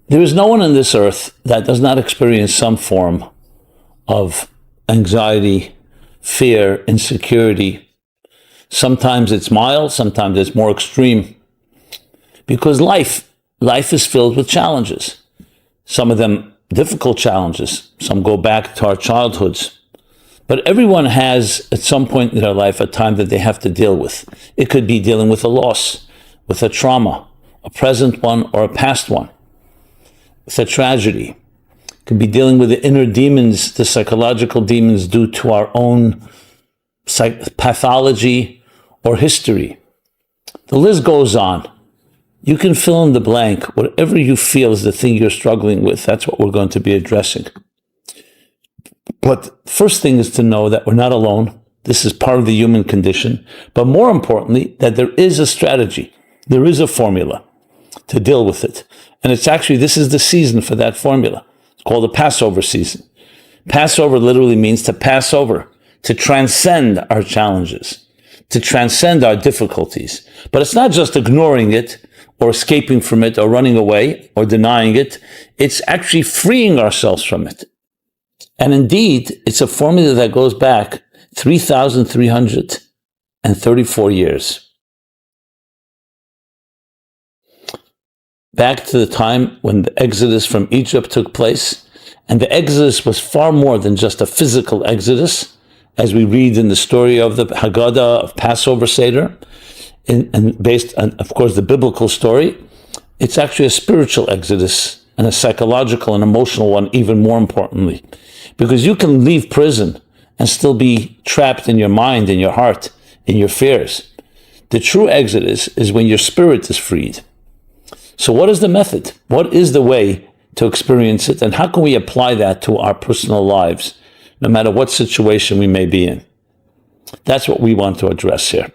There is no one on this earth that does not experience some form of anxiety, fear, insecurity. Sometimes it's mild, sometimes it's more extreme. Because life is filled with challenges. Some of them difficult challenges. Some go back to our childhoods. But everyone has, at some point in their life, a time that they have to deal with. It could be dealing with a loss, with a trauma, a present one or a past one, with a tragedy. It could be dealing with the inner demons, the psychological demons due to our own pathology or history. The list goes on. You can fill in the blank. Whatever you feel is the thing you're struggling with, that's what we're going to be addressing. But first thing is to know that we're not alone. This is part of the human condition. But more importantly, that there is a strategy. There is a formula to deal with it. And it's actually, this is the season for that formula. It's called the Passover season. Passover literally means to pass over, to transcend our challenges, to transcend our difficulties. But it's not just ignoring it or escaping from it or running away or denying it. It's actually freeing ourselves from it. And indeed, it's a formula that goes back 3,334 years. Back to the time when the exodus from Egypt took place. And the exodus was far more than just a physical exodus, as we read in the story of the Haggadah of Passover Seder, and based on, of course, the biblical story. It's actually a spiritual exodus and a psychological and emotional one, even more importantly. Because you can leave prison and still be trapped in your mind, in your heart, in your fears. The true exodus is when your spirit is freed. So what is the method? What is the way to experience it? And how can we apply that to our personal lives, no matter what situation we may be in? That's what we want to address here.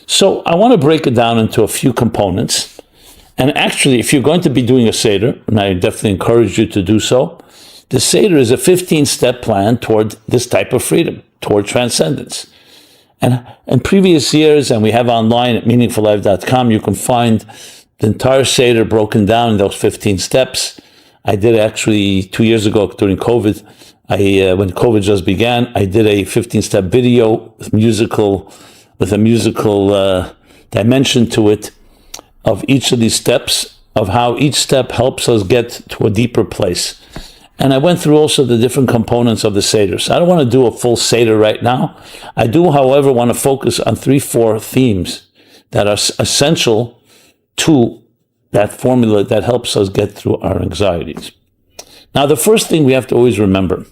So I want to break it down into a few components. And actually, if you're going to be doing a Seder, and I definitely encourage you to do so, the Seder is a 15-step plan toward this type of freedom, toward transcendence. And in previous years, and we have online at meaningfullife.com, you can find the entire Seder broken down in those 15 steps. I did actually 2 years ago during COVID. When COVID just began, I did a 15-step video with a musical dimension to it of each of these steps, of how each step helps us get to a deeper place. And I went through also the different components of the Seder. So I don't want to do a full Seder right now. I do, however, want to focus on 3-4 themes that are essential to that formula that helps us get through our anxieties. Now, the first thing we have to always remember,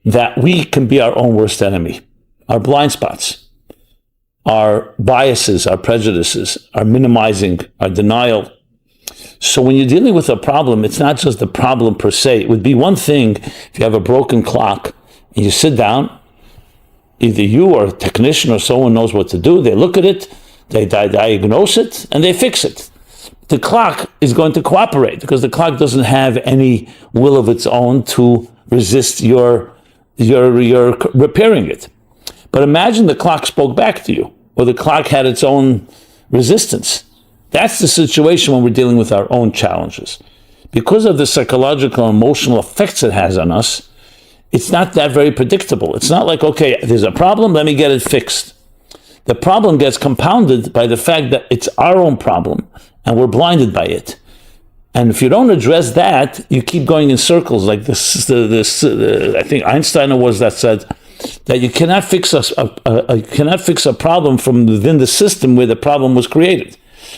that we can be our own worst enemy. Our blind spots, our biases, our prejudices, our minimizing, our denial. So when you're dealing with a problem, it's not just the problem per se. It would be one thing if you have a broken clock and you sit down, either you or a technician or someone knows what to do. They look at it, they diagnose it, and they fix it. The clock is going to cooperate because the clock doesn't have any will of its own to resist your repairing it. But imagine the clock spoke back to you, or the clock had its own resistance. That's the situation when we're dealing with our own challenges. Because of the psychological and emotional effects it has on us, it's not that very predictable. It's not like, okay, there's a problem, let me get it fixed. The problem gets compounded by the fact that it's our own problem, and we're blinded by it. And if you don't address that, you keep going in circles. Like this I think Einstein was that said that you cannot fix a problem from within the system where the problem was created.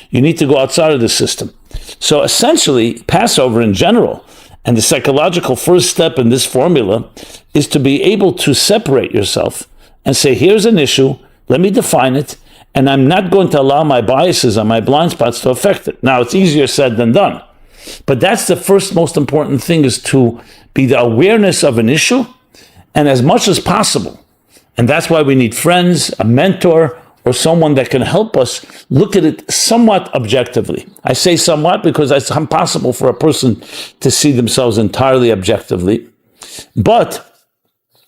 You need to go outside of the system. So essentially, Passover in general, and the psychological first step in this formula, is to be able to separate yourself and say, here's an issue, let me define it, and I'm not going to allow my biases and my blind spots to affect it. Now, it's easier said than done. But that's the first most important thing, is to be the awareness of an issue, and as much as possible. And that's why we need friends, a mentor, or someone that can help us look at it somewhat objectively. I say somewhat because it's impossible for a person to see themselves entirely objectively, but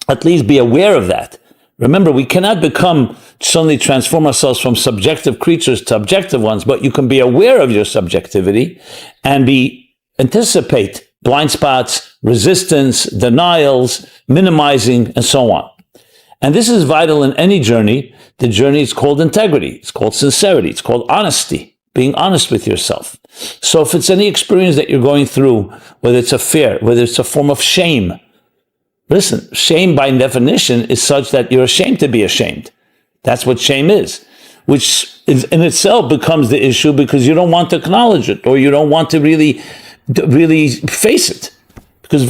at least be aware of that. Remember, we cannot suddenly transform ourselves from subjective creatures to objective ones, but you can be aware of your subjectivity and be anticipate blind spots, resistance, denials, minimizing, and so on. And this is vital in any journey. The journey is called integrity. It's called sincerity. It's called honesty, being honest with yourself. So if it's any experience that you're going through, whether it's a fear, whether it's a form of shame, listen, shame by definition is such that you're ashamed to be ashamed. That's what shame is, which is in itself becomes the issue because you don't want to acknowledge it, or you don't want to really face it, because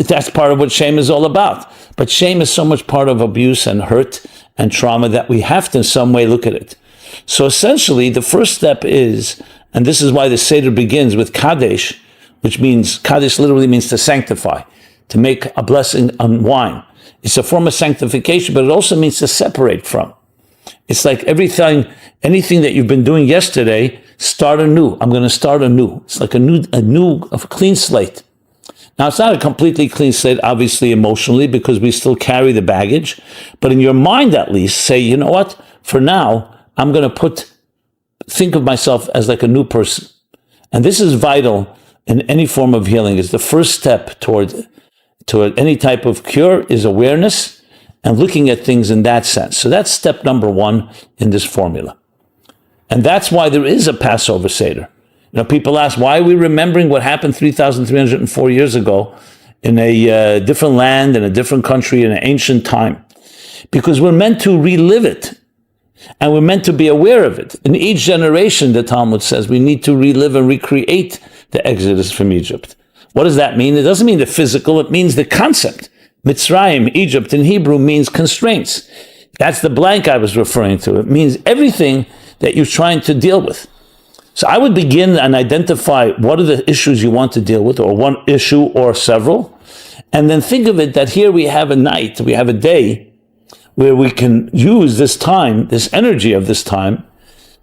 that's part of what shame is all about. But shame is so much part of abuse and hurt and trauma that we have to in some way look at it. So essentially, the first step is, and this is why the Seder begins with Kadesh, which means, Kadesh literally means to sanctify, to make a blessing on wine. It's a form of sanctification, but it also means to separate from. It's like anything that you've been doing yesterday, start anew. I'm going to start anew. It's like a clean slate. Now, it's not a completely clean slate, obviously, emotionally, because we still carry the baggage. But in your mind, at least, say, you know what? For now, I'm going to think of myself as like a new person. And this is vital in any form of healing. It's the first step toward any type of cure is awareness and looking at things in that sense. So that's step number one in this formula. And that's why there is a Passover Seder. People ask, why are we remembering what happened 3,304 years ago in a different land, in a different country, in an ancient time? Because we're meant to relive it. And we're meant to be aware of it. In each generation, the Talmud says, we need to relive and recreate the Exodus from Egypt. What does that mean? It doesn't mean the physical, it means the concept. Mitzrayim, Egypt in Hebrew, means constraints. That's the blank I was referring to. It means everything that you're trying to deal with. So I would begin and identify what are the issues you want to deal with, or one issue or several, and then think of it that here we have a night, we have a day where we can use this time, this energy of this time,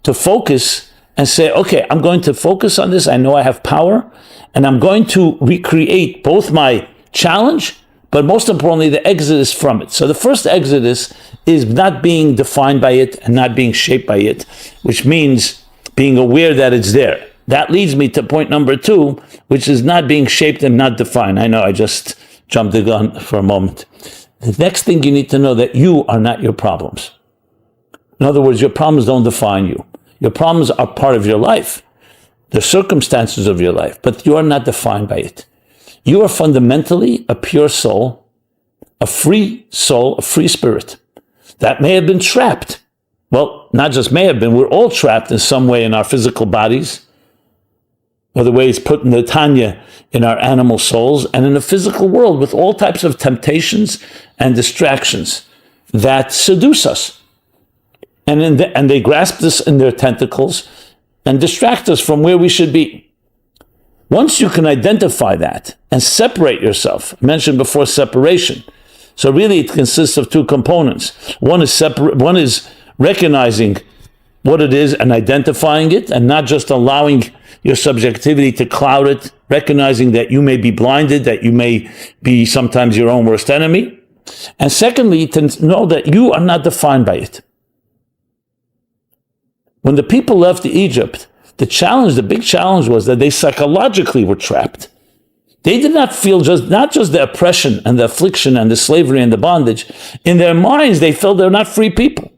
to focus and say, okay, I'm going to focus on this. I know I have power, and I'm going to recreate both my challenge, but most importantly, the exodus from it. So the first exodus is not being defined by it and not being shaped by it, which means being aware that it's there. That leads me to point number two, which is not being shaped and not defined. I know I just jumped the gun for a moment. The next thing you need to know that you are not your problems. In other words, your problems don't define you. Your problems are part of your life, the circumstances of your life, but you are not defined by it. You are fundamentally a pure soul, a free spirit that may have been trapped. Well, not just may have been, we're all trapped in some way in our physical bodies, or the way it's put in the Tanya, in our animal souls, and in the physical world with all types of temptations and distractions that seduce us. And they grasp us in their tentacles and distract us from where we should be. Once you can identify that and separate yourself, I mentioned before separation. So really it consists of two components. One is recognizing what it is and identifying it, and not just allowing your subjectivity to cloud it, recognizing that you may be blinded, that you may be sometimes your own worst enemy. And secondly, to know that you are not defined by it. When the people left Egypt, the big challenge was that they psychologically were trapped. They did not feel not just the oppression and the affliction and the slavery and the bondage. In their minds, they felt they're not free people.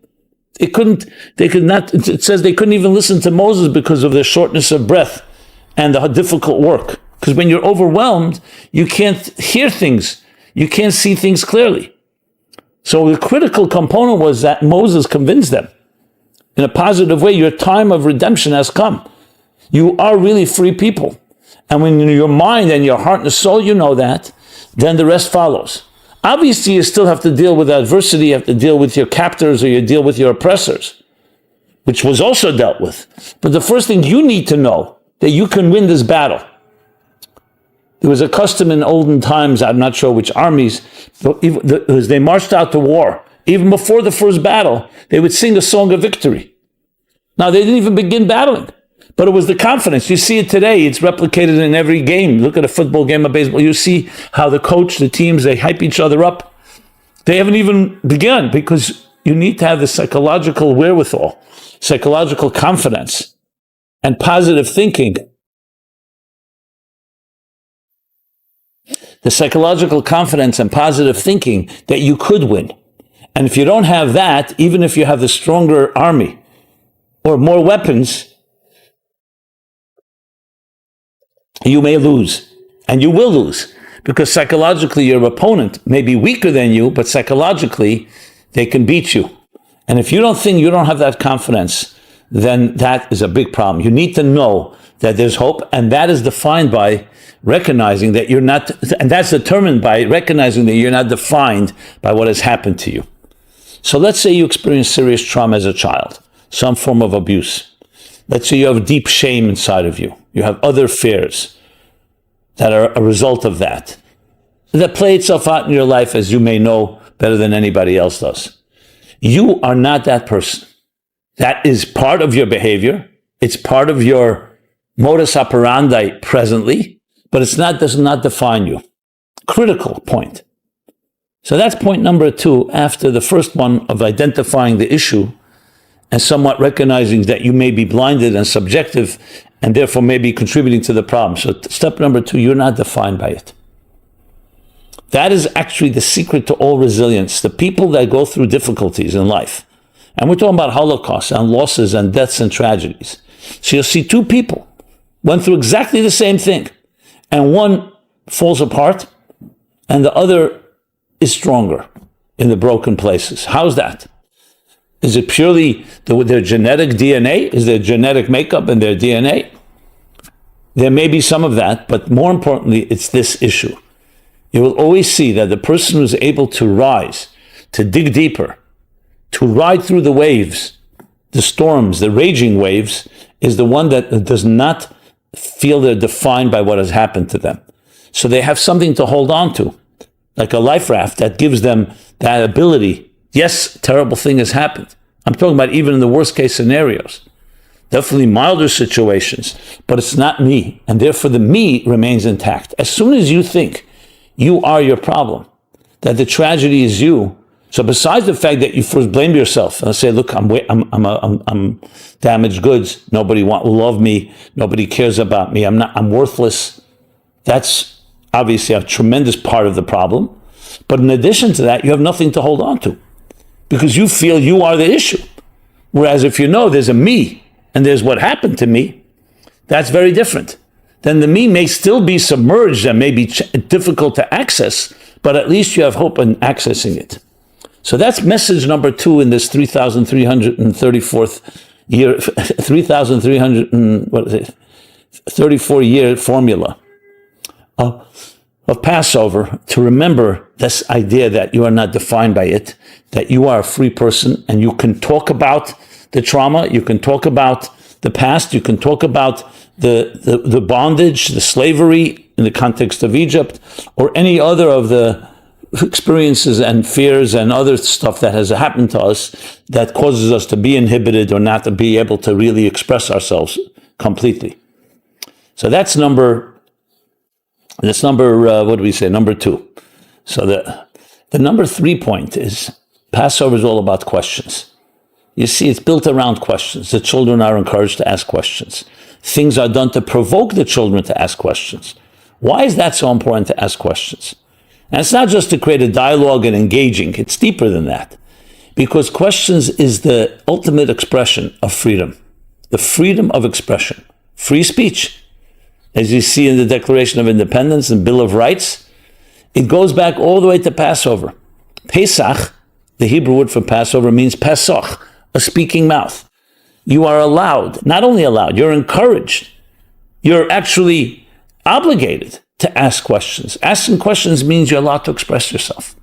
It says they couldn't even listen to Moses because of their shortness of breath and the difficult work. Because when you're overwhelmed, you can't hear things. You can't see things clearly. So the critical component was that Moses convinced them in a positive way, your time of redemption has come. You are really free people. And when your mind and your heart and soul, you know that, then the rest follows. Obviously, you still have to deal with adversity, you have to deal with your captors, or you deal with your oppressors, which was also dealt with. But the first thing you need to know, that you can win this battle. There was a custom in olden times, I'm not sure which armies, as they marched out to war, even before the first battle, they would sing a song of victory. Now, they didn't even begin battling, but it was the confidence. You see it today. It's replicated in every game. Look at a football game of baseball. You see how the coach, the teams, they hype each other up. They haven't even begun, because you need to have the psychological wherewithal, psychological confidence, and positive thinking the psychological confidence and positive thinking that you could win. And if you don't have that, even if you have the stronger army or more weapons, you may lose. And you will lose. Because psychologically, your opponent may be weaker than you, but psychologically, they can beat you. And if you don't think you don't have that confidence, then that is a big problem. You need to know that there's hope, and that is defined by recognizing that you're not, and that's determined by recognizing that you're not defined by what has happened to you. So let's say you experience serious trauma as a child, some form of abuse. Let's say you have deep shame inside of you. You have other fears that are a result of that play itself out in your life, as you may know better than anybody else does. You are not that person. That is part of your behavior. It's part of your modus operandi presently, but does not define you. Critical point. So that's point number 2, after the first one of identifying the issue and somewhat recognizing that you may be blinded and subjective and therefore may be contributing to the problem. So step number 2, you're not defined by it. That is actually the secret to all resilience. The people that go through difficulties in life, and we're talking about Holocaust and losses and deaths and tragedies. So you'll see 2 people went through exactly the same thing, and one falls apart and the other is stronger in the broken places. How's that? Is it purely their genetic DNA? Is there genetic makeup in their DNA? There may be some of that, but more importantly, it's this issue. You will always see that the person who's able to rise, to dig deeper, to ride through the waves, the storms, the raging waves, is the one that does not feel they're defined by what has happened to them. So they have something to hold on to, like a life raft that gives them that ability. Yes, terrible thing has happened. I'm talking about even in the worst case scenarios. Definitely milder situations, but it's not me. And therefore the me remains intact. As soon as you think you are your problem, that the tragedy is you, so besides the fact that you first blame yourself and say, look, I'm damaged goods. Nobody will love me. Nobody cares about me. I'm worthless. That's obviously a tremendous part of the problem. But in addition to that, you have nothing to hold on to because you feel you are the issue. Whereas if you know there's a me and there's what happened to me, that's very different. Then the me may still be submerged and may be difficult to access, but at least you have hope in accessing it. So that's message number 2 in this 3,334th year, 3,334 year formula of Passover, to remember this idea that you are not defined by it, that you are a free person and you can talk about the trauma, you can talk about the past, you can talk about the bondage, the slavery in the context of Egypt, or any other of the experiences and fears and other stuff that has happened to us that causes us to be inhibited or not to be able to really express ourselves completely. So that's number, what do we say, number 2. So the number 3 point is Passover is all about questions. You see, it's built around questions. The children are encouraged to ask questions. Things are done to provoke the children to ask questions. Why is that so important to ask questions? And it's not just to create a dialogue and engaging. It's deeper than that. Because questions is the ultimate expression of freedom. The freedom of expression. Free speech. As you see in the Declaration of Independence and Bill of Rights, it goes back all the way to Passover. Pesach, the Hebrew word for Passover, means Pesach, a speaking mouth. You are allowed, not only allowed, you're encouraged. You're actually obligated to ask questions. Asking questions means you're allowed to express yourself.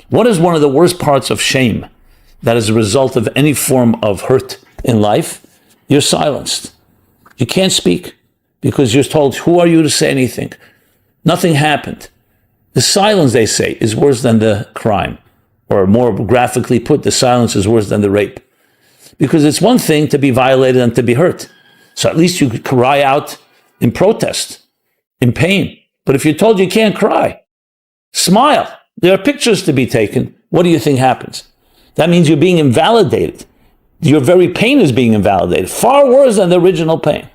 What is one of the worst parts of shame that is a result of any form of hurt in life? You're silenced. You can't speak because you're told, who are you to say anything? Nothing happened. The silence, they say, is worse than the crime. Or more graphically put, the silence is worse than the rape. Because it's one thing to be violated and to be hurt. So at least you could cry out in protest, in pain. But if you're told you can't cry, smile. There are pictures to be taken. What do you think happens? That means you're being invalidated. Your very pain is being invalidated. Far worse than the original pain.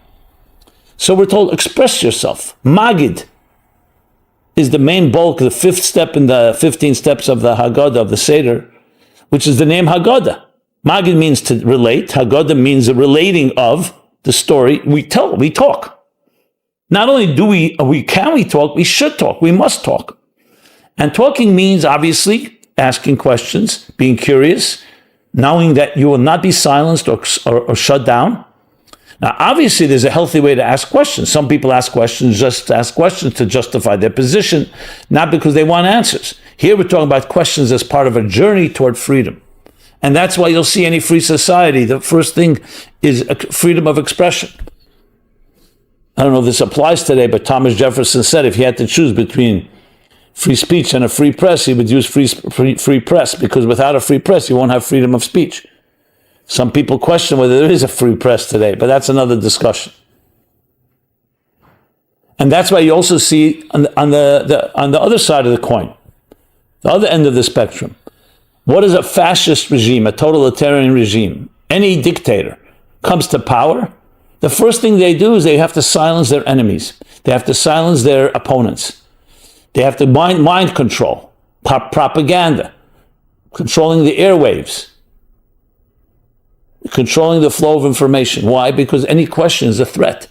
So we're told, express yourself. Magid. is the main bulk, the fifth step in the 15 steps of the Haggadah, of the Seder, which is the name Haggadah. Magid means to relate. Haggadah means the relating of the story. We talk. Not only can we talk, we should talk. We must talk. And talking means, obviously, asking questions, being curious, knowing that you will not be silenced or shut down. Now, obviously, there's a healthy way to ask questions. Some people ask questions just to ask questions to justify their position, not because they want answers. Here we're talking about questions as part of a journey toward freedom. And that's why you'll see any free society, the first thing is freedom of expression. I don't know if this applies today, but Thomas Jefferson said if he had to choose between free speech and a free press, he would use free press, because without a free press, you won't have freedom of speech. Some people question whether there is a free press today, but that's another discussion. And that's why you also see on the other side of the coin, the other end of the spectrum, what is a fascist regime, a totalitarian regime? Any dictator comes to power, the first thing they do is they have to silence their enemies. They have to silence their opponents. They have to mind control, propaganda, controlling the airwaves, controlling the flow of information. Why? Because any question is a threat.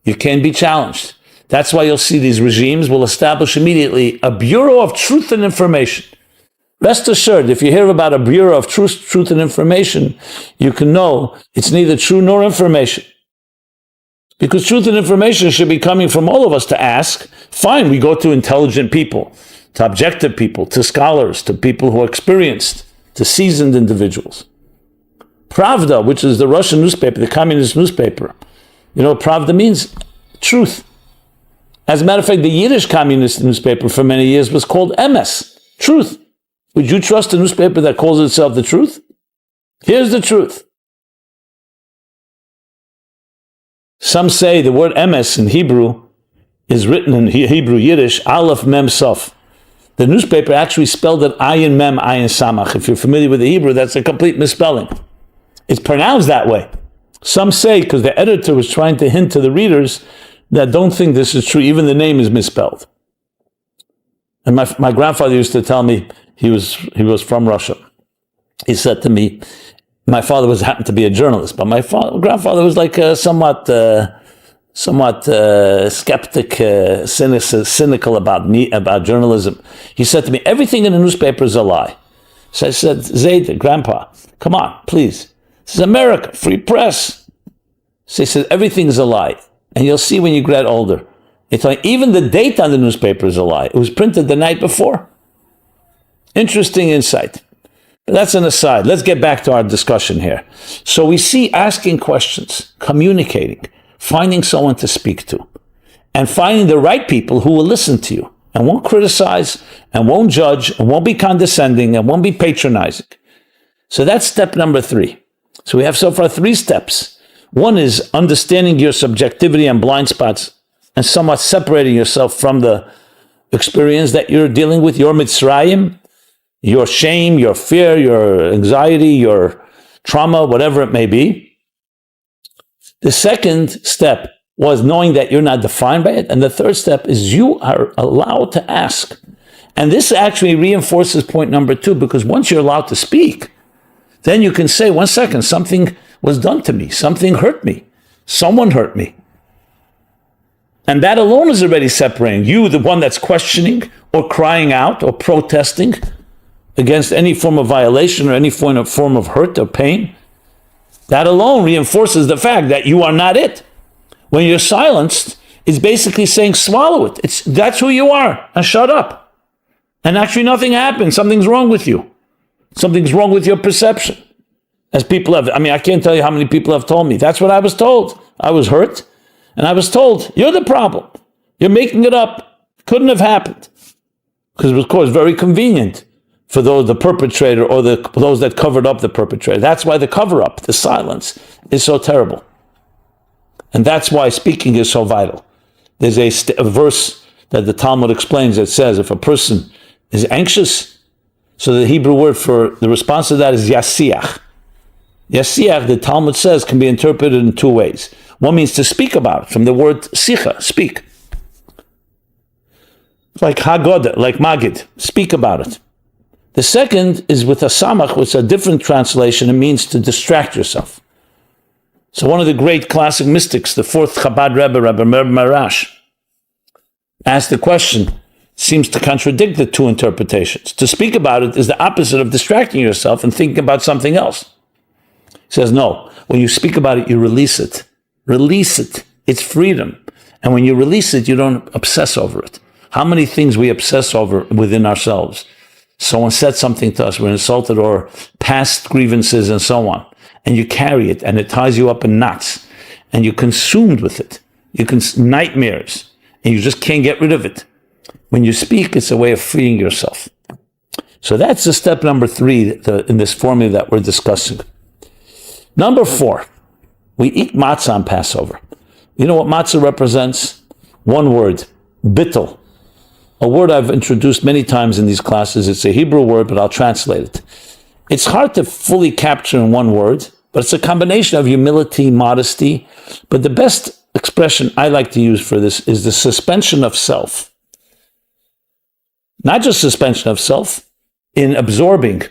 You can be challenged. That's why you'll see these regimes will establish immediately a Bureau of Truth and Information. Rest assured, if you hear about a Bureau of Truth and Information, you can know it's neither true nor information. Because truth and information should be coming from all of us to ask. Fine, we go to intelligent people, to objective people, to scholars, to people who are experienced, to seasoned individuals. Pravda, which is the Russian newspaper, the communist newspaper, you know what Pravda means? Truth. As a matter of fact, the Yiddish communist newspaper for many years was called Emes, Truth. Would you trust a newspaper that calls itself the truth? Here's the truth. Some say the word emes in Hebrew is written in Hebrew Yiddish, Aleph Mem Sof. The newspaper actually spelled it Ayin Mem Ayin Samach. If you're familiar with the Hebrew, that's a complete misspelling. It's pronounced that way. Some say, because the editor was trying to hint to the readers that don't think this is true, even the name is misspelled. And my grandfather used to tell me, he was from Russia. He said to me, my father happened to be a journalist, but my grandfather was like somewhat skeptic, cynical about journalism. He said to me, everything in the newspaper is a lie. So I said, Zayd, Grandpa, come on, please. This is America, free press. So he said, everything is a lie. And you'll see when you get older. It's like even the date on the newspaper is a lie. It was printed the night before. Interesting insight. But that's an aside. Let's get back to our discussion here. So we see asking questions, communicating, finding someone to speak to, and finding the right people who will listen to you and won't criticize and won't judge and won't be condescending and won't be patronizing. So that's step number 3. So we have so far 3 steps. One is understanding your subjectivity and blind spots and somewhat separating yourself from the experience that you're dealing with, your Mitzrayim, your shame, your fear, your anxiety, your trauma, whatever it may be. The second step was knowing that you're not defined by it. And the third step is you are allowed to ask. And this actually reinforces point number 2, because once you're allowed to speak, then you can say, 1 second, something was done to me. Something hurt me. Someone hurt me. And that alone is already separating you, the one that's questioning or crying out or protesting against any form of violation or any form of hurt or pain. That alone reinforces the fact that you are not it. When you're silenced, it's basically saying, swallow it. That's who you are, and shut up. And actually nothing happened. Something's wrong with you. Something's wrong with your perception. As people have, I can't tell you how many people have told me. That's what I was told. I was hurt, and I was told, you're the problem. You're making it up. Couldn't have happened. Because it was, of course, very convenient for the perpetrator or those that covered up the perpetrator. That's why the cover-up, the silence, is so terrible. And that's why speaking is so vital. There's a verse that the Talmud explains that says if a person is anxious, so the Hebrew word for the response to that is yasiach. Yasiach, the Talmud says, can be interpreted in 2 ways. One means to speak about it, from the word sicha, speak. like Haggadah, like Magid. Speak about it. The second is with a samach, which is a different translation. It means to distract yourself. So one of the great classic mystics, the fourth Chabad Rebbe, Rabbi Meir Marash, asked the question, seems to contradict the two interpretations. To speak about it is the opposite of distracting yourself and thinking about something else. He says, no, when you speak about it, you release it. Release it. It's freedom. And when you release it, you don't obsess over it. How many things we obsess over within ourselves? Someone said something to us, we're insulted, or past grievances and so on. And you carry it, and it ties you up in knots. And you're consumed with it. You can nightmares, and you just can't get rid of it. When you speak, it's a way of freeing yourself. So that's the step number 3 in this formula that we're discussing. Number 4, we eat matzah on Passover. You know what matzah represents? One word, bittul. A word I've introduced many times in these classes. It's a Hebrew word, but I'll translate it. It's hard to fully capture in one word, but it's a combination of humility, modesty. But the best expression I like to use for this is the suspension of self. Not just suspension of self, in absorbing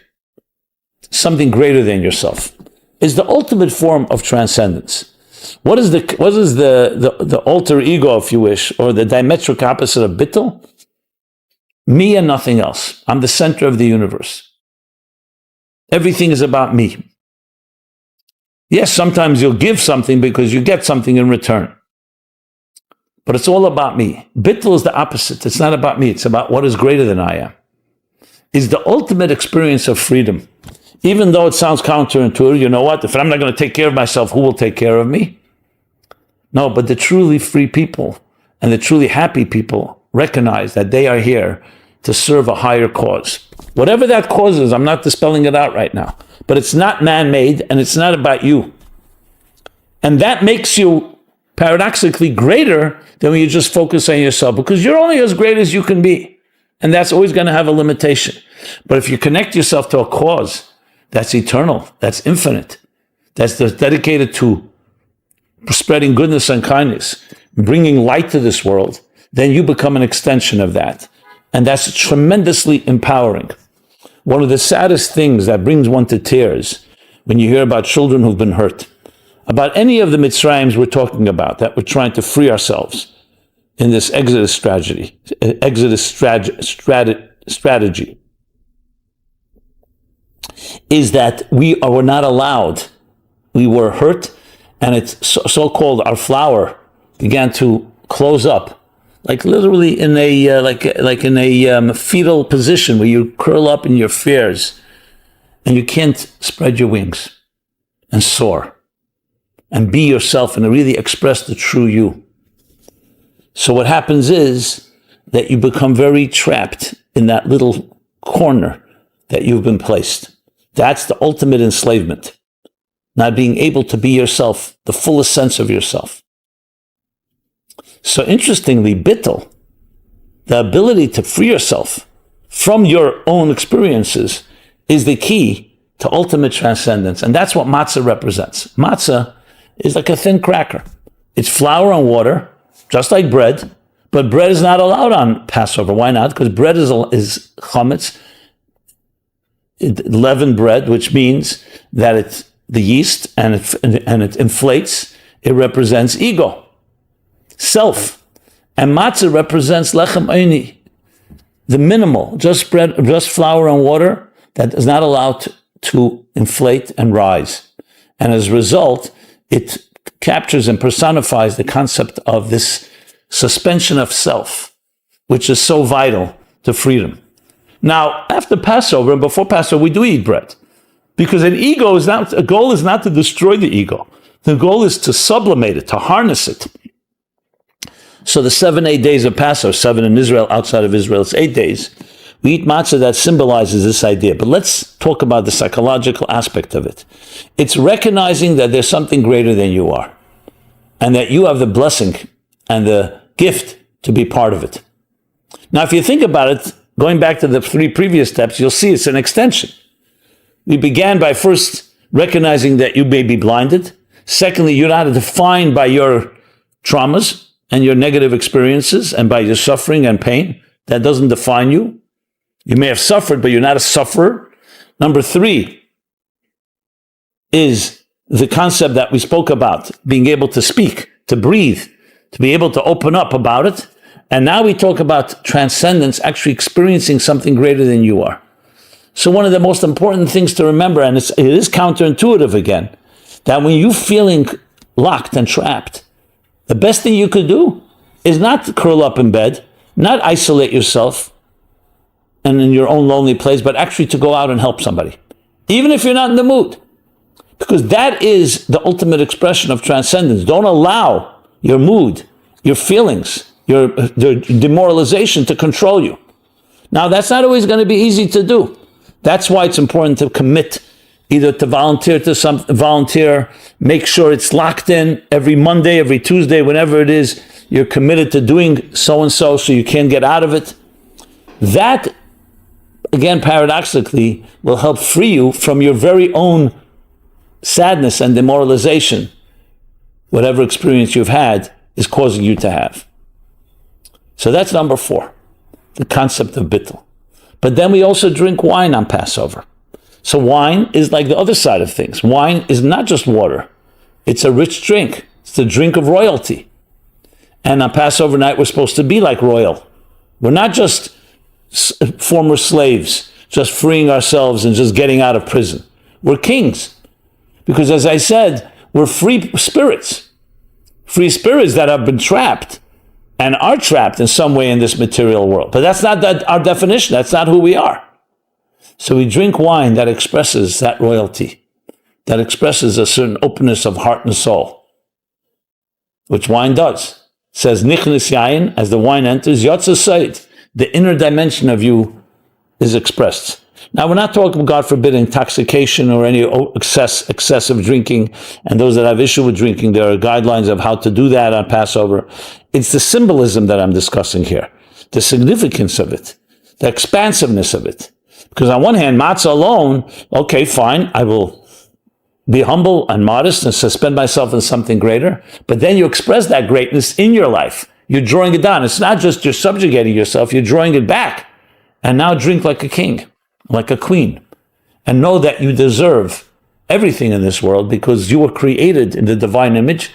something greater than yourself. Is the ultimate form of transcendence. What is the alter ego, if you wish, or the diametric opposite of bittul? Me and nothing else. I'm the center of the universe. Everything is about me. Yes, sometimes you'll give something because you get something in return. But it's all about me. Bittul is the opposite. It's not about me. It's about what is greater than I am. It's the ultimate experience of freedom. Even though it sounds counterintuitive, you know what? If I'm not going to take care of myself, who will take care of me? No, but the truly free people and the truly happy people recognize that they are here to serve a higher cause. Whatever that cause is, I'm not dispelling it out right now. But it's not man-made, and it's not about you. And that makes you paradoxically greater than when you just focus on yourself, because you're only as great as you can be. And that's always going to have a limitation. But if you connect yourself to a cause that's eternal, that's infinite, that's dedicated to spreading goodness and kindness, bringing light to this world, then you become an extension of that. And that's tremendously empowering. One of the saddest things that brings one to tears when you hear about children who've been hurt, about any of the Mitzrayims we're talking about, that we're trying to free ourselves in this Exodus strategy, is that we were not allowed. We were hurt, and it's so-called our flower began to close up, like literally in a like in a fetal position where you curl up in your fears, and you can't spread your wings and soar and be yourself and really express the true you. So what happens is that you become very trapped in that little corner that you've been placed. That's the ultimate enslavement. Not being able to be yourself, the fullest sense of yourself. So interestingly, bittul, the ability to free yourself from your own experiences, is the key to ultimate transcendence. And that's what matzah represents. Matzah is like a thin cracker. It's flour and water, just like bread, but bread is not allowed on Passover. Why not? Because bread is chametz, leavened bread, which means that it's the yeast and it inflates. It represents ego, self. And matzah represents lechem oini, the minimal, just bread, just flour and water that is not allowed to inflate and rise. And as a result, it captures and personifies the concept of this suspension of self, which is so vital to freedom. Now, after Passover and before Passover, we do eat bread. Because a goal is not to destroy the ego. The goal is to sublimate it, to harness it. So the 7-8 days of Passover, 7 in Israel, outside of Israel, it's 8 days. We eat matzah that symbolizes this idea. But let's talk about the psychological aspect of it. It's recognizing that there's something greater than you are. And that you have the blessing and the gift to be part of it. Now, if you think about it, going back to the 3 previous steps, you'll see it's an extension. We began by first recognizing that you may be blinded. Secondly, you're not defined by your traumas and your negative experiences and by your suffering and pain. That doesn't define you. You may have suffered, but you're not a sufferer. Number 3 is the concept that we spoke about, being able to speak, to breathe, to be able to open up about it. And now we talk about transcendence, actually experiencing something greater than you are. So one of the most important things to remember, and it is counterintuitive again, that when you're feeling locked and trapped, the best thing you could do is not to curl up in bed, not isolate yourself and in your own lonely place, but actually to go out and help somebody, even if you're not in the mood. Because that is the ultimate expression of transcendence. Don't allow your mood, your feelings, your demoralization to control you. Now, that's not always going to be easy to do. That's why it's important to commit, either to volunteer, make sure it's locked in every Monday, every Tuesday, whenever it is, you're committed to doing so-and-so so you can't get out of it. That, again, paradoxically, will help free you from your very own sadness and demoralization, whatever experience you've had is causing you to have. So that's number 4, the concept of bittul. But then we also drink wine on Passover. So wine is like the other side of things. Wine is not just water. It's a rich drink. It's the drink of royalty. And on Passover night, we're supposed to be like royal. We're not just former slaves, just freeing ourselves and just getting out of prison. We're kings. Because as I said, we're free spirits that have been trapped and are trapped in some way in this material world. But that's not our definition. That's not who we are. So we drink wine that expresses that royalty, that expresses a certain openness of heart and soul, which wine does. It says, Nichnis yayin, as the wine enters, Yotza Said, the inner dimension of you is expressed. Now, we're not talking, God forbid, intoxication or any excessive drinking. And those that have issue with drinking, there are guidelines of how to do that on Passover. It's the symbolism that I'm discussing here, the significance of it, the expansiveness of it. Because on one hand, matzah alone, okay, fine, I will be humble and modest and suspend myself in something greater. But then you express that greatness in your life. You're drawing it down. It's not just you're subjugating yourself, you're drawing it back. And now drink like a king, like a queen. And know that you deserve everything in this world because you were created in the divine image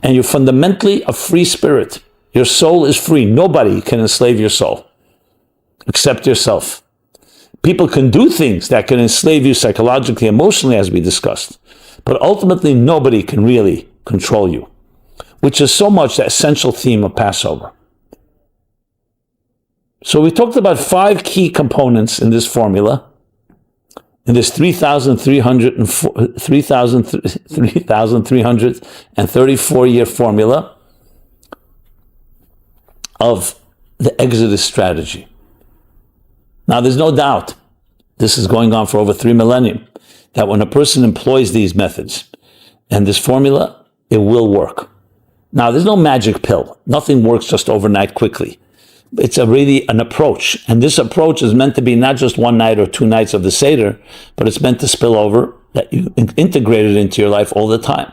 and you're fundamentally a free spirit. Your soul is free. Nobody can enslave your soul except yourself. People can do things that can enslave you psychologically, emotionally, as we discussed. But ultimately, nobody can really control you, which is so much the essential theme of Passover. So we talked about 5 key components in this formula, in this 3,334-year formula of the Exodus strategy. Now, there's no doubt, this is going on for over 3 millennia, that when a person employs these methods and this formula, it will work. Now, there's no magic pill. Nothing works just overnight quickly. It's really an approach. And this approach is meant to be not just 1 night or 2 nights of the Seder, but it's meant to spill over, that you integrate it into your life all the time,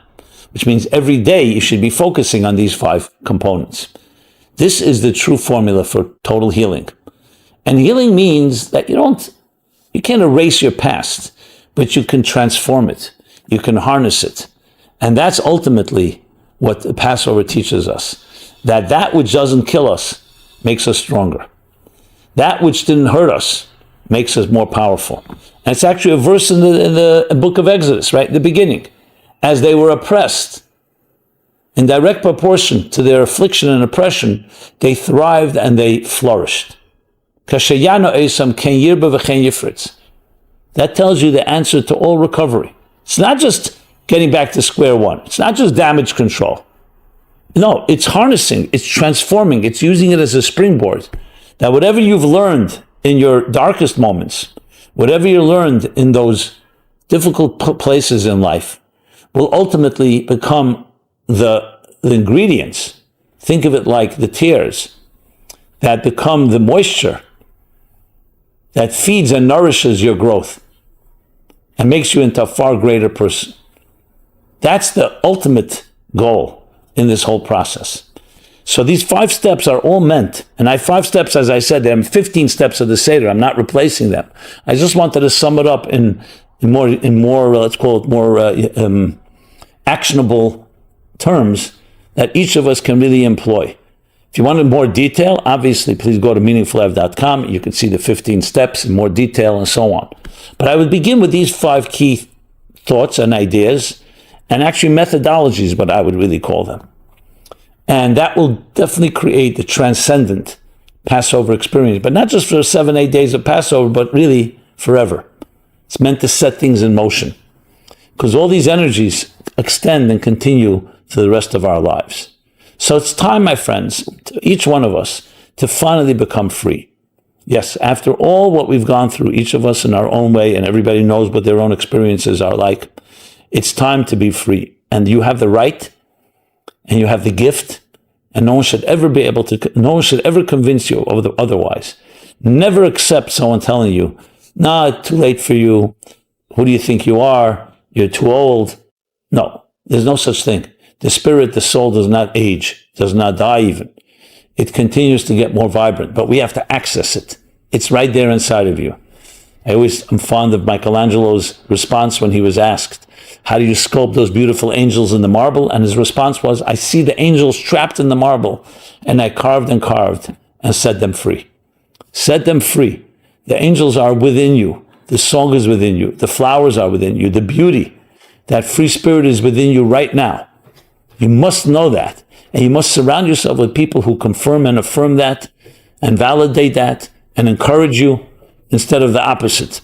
which means every day you should be focusing on these 5 components. This is the true formula for total healing. And healing means that you can't erase your past, but you can transform it. You can harness it. And that's ultimately what the Passover teaches us, that which doesn't kill us makes us stronger. That which didn't hurt us makes us more powerful. And it's actually a verse in the book of Exodus, right? The beginning. As they were oppressed, in direct proportion to their affliction and oppression, they thrived and they flourished. That tells you the answer to all recovery. It's not just getting back to square one. It's not just damage control. No, it's harnessing, it's transforming, it's using it as a springboard. That whatever you've learned in your darkest moments, whatever you learned in those difficult places in life, will ultimately become the ingredients. Think of it like the tears that become the moisture that feeds and nourishes your growth and makes you into a far greater person. That's the ultimate goal in this whole process. So these 5 steps are all meant, and 5 steps, as I said, there are 15 steps of the Seder. I'm not replacing them. I just wanted to sum it up in more, let's call it more actionable terms that each of us can really employ. If you wanted more detail, obviously, please go to meaningfullife.com. You can see the 15 steps in more detail and so on. But I would begin with these 5 key thoughts and ideas, and actually methodologies, what I would really call them. And that will definitely create the transcendent Passover experience, but not just for 7, 8 days of Passover, but really forever. It's meant to set things in motion, because all these energies extend and continue to the rest of our lives. So it's time, my friends, each one of us, to finally become free. Yes, after all what we've gone through, each of us in our own way, and everybody knows what their own experiences are like, it's time to be free. And you have the right, and you have the gift, and no one should ever convince you of otherwise. Never accept someone telling you, nah, it's too late for you. Who do you think you are? You're too old. No, there's no such thing. The spirit, the soul does not age, does not die even. It continues to get more vibrant, but we have to access it. It's right there inside of you. I'm fond of Michelangelo's response when he was asked, how do you sculpt those beautiful angels in the marble? And his response was, I see the angels trapped in the marble, and I carved and set them free. Set them free. The angels are within you. The song is within you. The flowers are within you. The beauty, that free spirit is within you right now. You must know that. And you must surround yourself with people who confirm and affirm that and validate that and encourage you instead of the opposite.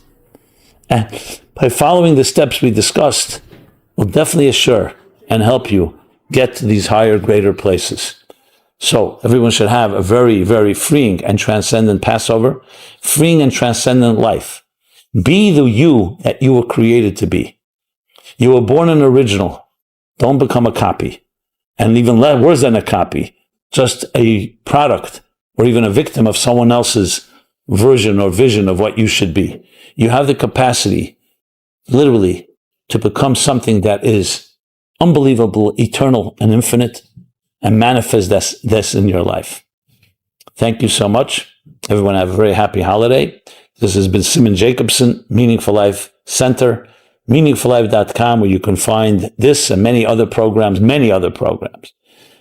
And by following the steps we discussed, will definitely assure and help you get to these higher, greater places. So everyone should have a very, very freeing and transcendent Passover, freeing and transcendent life. Be the you that you were created to be. You were born an original. Don't become a copy. And even worse than a copy, just a product or even a victim of someone else's version or vision of what you should be. You have the capacity, literally, to become something that is unbelievable, eternal, and infinite, and manifest this in your life. Thank you so much. Everyone have a very happy holiday. This has been Simon Jacobson, Meaningful Life Center, meaningfullife.com, where you can find this and many other programs.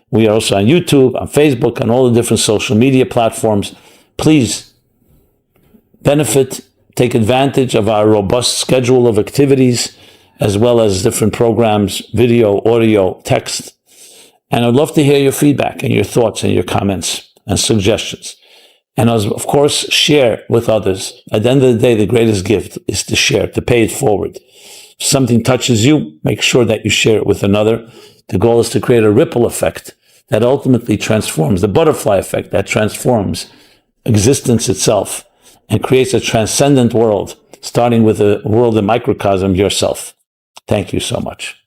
We are also on YouTube, on Facebook, and all the different social media platforms. Please benefit, take advantage of our robust schedule of activities, as well as different programs, video, audio, text. And I'd love to hear your feedback and your thoughts and your comments and suggestions. And of course, share with others. At the end of the day, the greatest gift is to share, to pay it forward. If something touches you, make sure that you share it with another. The goal is to create a ripple effect that ultimately transforms, the butterfly effect that transforms existence itself and creates a transcendent world, starting with a world in microcosm yourself. Thank you so much.